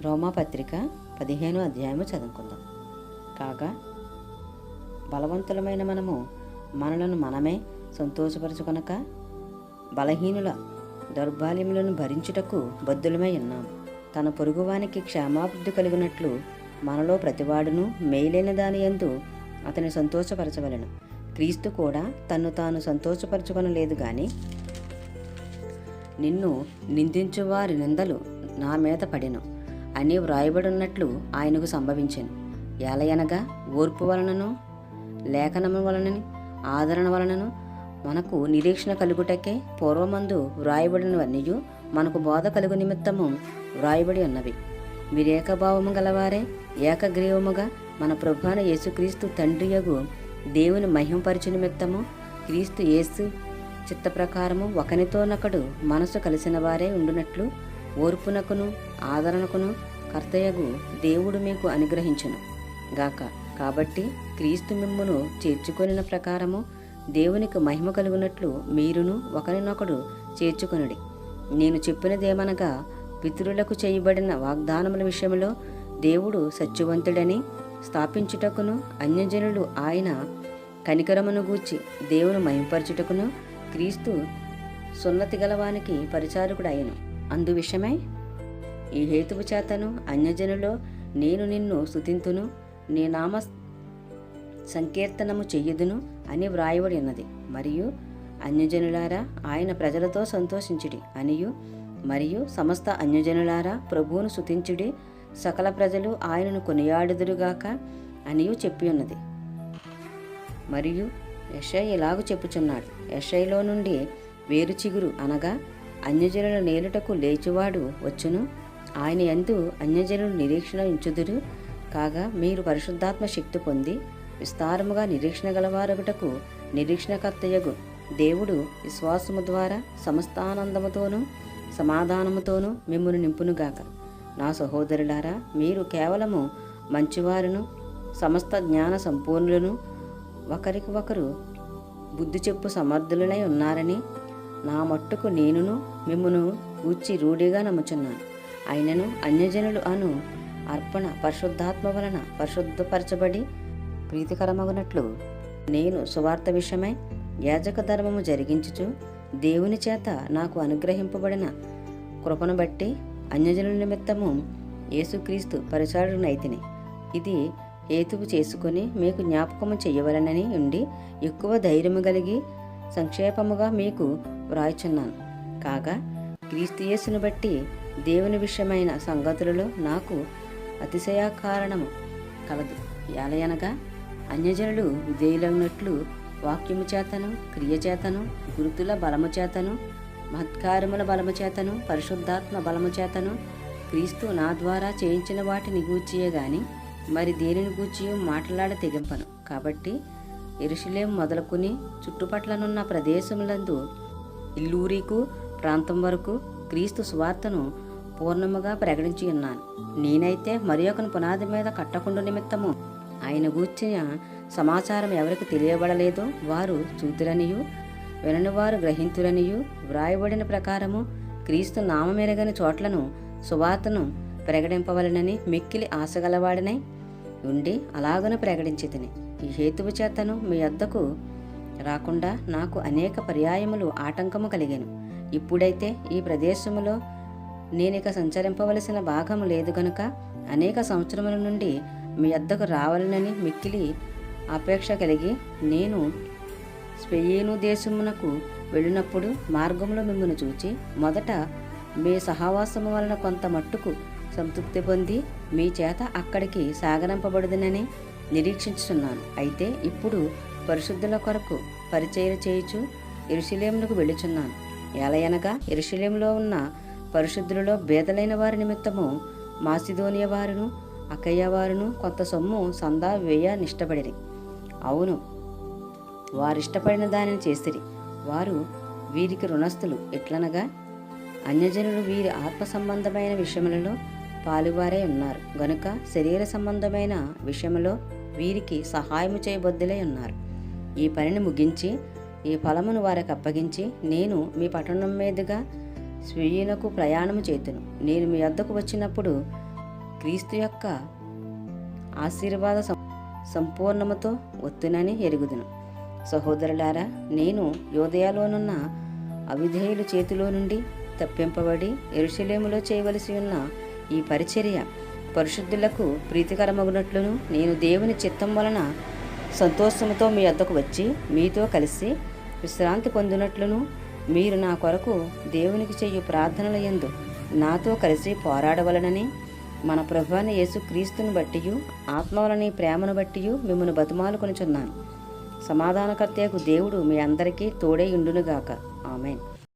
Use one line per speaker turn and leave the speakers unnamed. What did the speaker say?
రోమాపత్రిక 15వ అధ్యాయము చదువుకుందాం. కాగా బలవంతులమైన మనము మనలను మనమే సంతోషపరచుకొనక బలహీనుల దౌర్బల్యములను భరించుటకు బద్ధులమై ఉన్నాము. తన పొరుగువానికి క్షేమాభివృద్ధి కలిగినట్లు మనలో ప్రతివాడును మేలైన దాని యందు అతని సంతోషపరచవలెను. క్రీస్తు కూడా తన్ను తాను సంతోషపరచుకొనలేదు గాని నిన్ను నిందించు వారి నిందలు నా మీద పడెను అని వ్రాయబడినట్లు ఆయనకు సంభవించెను. ఏలయనగా ఓర్పు వలనను లేఖనము వలనని ఆదరణ వలనను మనకు నిరీక్షణ కలుగుటకే పూర్వమందు వ్రాయబడినవన్నీయు మనకు బోధ కలుగు నిమిత్తము వ్రాయబడి ఉన్నవి. మీరేకభావము గలవారే ఏకగ్రీవముగా మన ప్రభువైన యేసుక్రీస్తు తండ్రియగు దేవుని మహిమపరచు నిమిత్తము క్రీస్తు యేసు చిత్త ప్రకారము ఒకనితోనొకడు మనసు కలిసిన వారే ఉండునట్లు ఓర్పునకును ఆదరణకును కర్తయగు దేవుడు మీకు అనుగ్రహించును గాక. కాబట్టి క్రీస్తు మిమ్మును చేర్చుకొనిన ప్రకారము దేవునికి మహిమ కలుగునట్లు మీరును ఒకరినొకడు చేర్చుకొనుడి. నేను చెప్పినదేమనగా పితరులకు చేయబడిన వాగ్దానముల విషయంలో దేవుడు సత్యవంతుడని స్థాపించుటకును అన్యజనులు ఆయన కనికరమును గూర్చి దేవుని మహిమపరచుటకును క్రీస్తు సున్నతి గలవానికి పరిచారకుడు అయ్యను. అందు విషయమై ఈ హేతువు చేతను అన్యజనులో నేను నిన్ను స్తుతింతును, నీ నామ సంకీర్తనము చెయ్యుదును అని వ్రాయబడి ఉన్నది. మరియు అన్యజనులారా ఆయన ప్రజలతో సంతోషించుడి అనియు, మరియు సమస్త అన్యజనులారా ప్రభువును స్తుతించుడి, సకల ప్రజలు ఆయనను కొనియాడుదురుగాక అనియు చెప్పి ఉన్నది. మరియు యెషయా ఇలాగు చెప్పుచున్నాడు, యెషయాలో నుండి వేరు చిగురు అనగా అన్యజనుల నేలుటకు లేచువాడు వచ్చును, ఆయన యందు అన్యజనులు నిరీక్షణ ఉంచుదురు. కాగా మీరు పరిశుద్ధాత్మ శక్తి పొంది విస్తారముగా నిరీక్షణ గలవారగుటకు నిరీక్షణకర్తయగు దేవుడు విశ్వాసము ద్వారా సమస్తానందముతోనూ సమాధానముతోనూ మిమ్మును నింపునుగాక. నా సహోదరులారా, మీరు కేవలము మంచివారును సమస్త జ్ఞాన సంపూర్ణులను ఒకరికి ఒకరు బుద్ధి చెప్పు సమర్థులనై ఉన్నారని నా మట్టుకు నేనును మిమ్మును గూర్చి రూఢిగా నమ్ముచున్నాను. అయినను అన్యజనులు అను అర్పణ పరిశుద్ధాత్మ వలన పరిశుద్ధపరచబడి ప్రీతికరమగునట్లు నేను సువార్త విషయమై యాజక ధర్మము జరిగించుచు దేవుని చేత నాకు అనుగ్రహింపబడిన కృపను బట్టి అన్యజనుల నిమిత్తము యేసుక్రీస్తు పరిచారకుడనైతిని. ఇది హేతువు చేసుకుని మీకు జ్ఞాపకము చెయ్యవలనని ఉండి ఎక్కువ ధైర్యము కలిగి సంక్షేపముగా మీకు వ్రాయిచున్నాను. కాగా క్రీస్తు యేసును బట్టి దేవుని విషయమైన సంగతులలో నాకు అతిశయకారణము కలదు. ఏలయనగా అన్యజనులు విధేయులైనట్లు వాక్యము చేతను క్రియ చేతను గురుతుల బలము చేతను మహత్కార్యముల బలము చేతను పరిశుద్ధాత్మ బలము చేతను క్రీస్తు నా ద్వారా చేయించిన వాటిని గూర్చియే గాని మరి దేనిని గూర్చియో మాట్లాడ తెగింపను. కాబట్టి యెరూషలేము మొదలుకుని చుట్టుపట్లనున్న ప్రదేశములందు ఇల్లూరికు ప్రాంతం వరకు క్రీస్తు సువార్తను పూర్ణముగా ప్రకటించి ఉన్నాను. నేనైతే మరి ఒకని పునాది మీద కట్టకుండా నిమిత్తము ఆయన గూర్చిన సమాచారం ఎవరికి తెలియబడలేదో వారు చూతురనియు వినని వారు గ్రహింతురనియు వ్రాయబడిన ప్రకారము క్రీస్తు నామమెరగని చోట్లను సువార్తను ప్రకటింపవలనని మిక్కిలి ఆశగలవాడినై ఉండి అలాగను ప్రకటించితిని. ఈ హేతువు చేతను మీ వద్దకు రాకుండా నాకు అనేక పర్యాయములు ఆటంకము కలిగాను. ఇప్పుడైతే ఈ ప్రదేశములో నేనిక సంచరింపవలసిన భాగము లేదు గనుక అనేక సంవత్సరముల నుండి మీ వద్దకు రావాలనని మిక్కిలి అపేక్ష కలిగి నేను స్పెయిను దేశమునకు వెళ్ళినప్పుడు మార్గంలో మిమ్మల్ని చూచి మొదట మీ సహవాసము వలన కొంత మట్టుకు సంతృప్తి పొంది మీ చేత అక్కడికి సాగనంపబడుదునని నిరీక్షించుచున్నాను. అయితే ఇప్పుడు పరిశుద్ధుల కొరకు పరిచర్య చేయుచు యెరూషలేమునకు వెళ్ళుచున్నాను. ఏలయనగా యెరూషలేములో ఉన్న పరిశుద్ధులలో భేదలైన వారి నిమిత్తము మాసిదోనియ వారును అకయ్య వారును కొంత సొమ్ము సందా వేయ నిష్టపడిరి. అవును, వారిష్టపడిన దానిని చేసిరి. వారు వీరికి రుణస్థులు. ఎట్లనగా అన్యజనులు వీరి ఆత్మ సంబంధమైన విషయములలో పాలువారై ఉన్నారు గనుక శరీర సంబంధమైన విషయంలో వీరికి సహాయము చేయబద్దులై ఉన్నారు. ఈ పనిని ముగించి ఈ ఫలమును వారికి అప్పగించి నేను మీ పట్టణం మీదుగా స్వీయునకు ప్రయాణము చేతును. నేను మీ వద్దకు వచ్చినప్పుడు క్రీస్తు యొక్క ఆశీర్వాద సంపూర్ణముతో ఒత్తునని ఎరుగుదును. సహోదరులారా, నేను యోదయలోనున్న అవిధేయుల చేతిలో నుండి తప్పింపబడి యెరూషలేములో చేయవలసి ఉన్న ఈ పరిచర్య పరిశుద్ధులకు ప్రీతికరమగునట్లును నేను దేవుని చిత్తం వలన సంతోషముతో మీ వద్దకు వచ్చి మీతో కలిసి విశ్రాంతి పొందినట్లును మీరు నా కొరకు దేవునికి చెయ్యు ప్రార్థనల యందు నాతో కలిసి పోరాడవలనని మన ప్రభువైన యేసుక్రీస్తుని బట్టియు ఆత్మవలని ప్రేమను బట్టియు మిమ్మల్ని బతిమాలుకొనుచున్నాను. సమాధానకర్తయగు దేవుడు మీ అందరికీ తోడై ఉండునుగాక. ఆమేన్.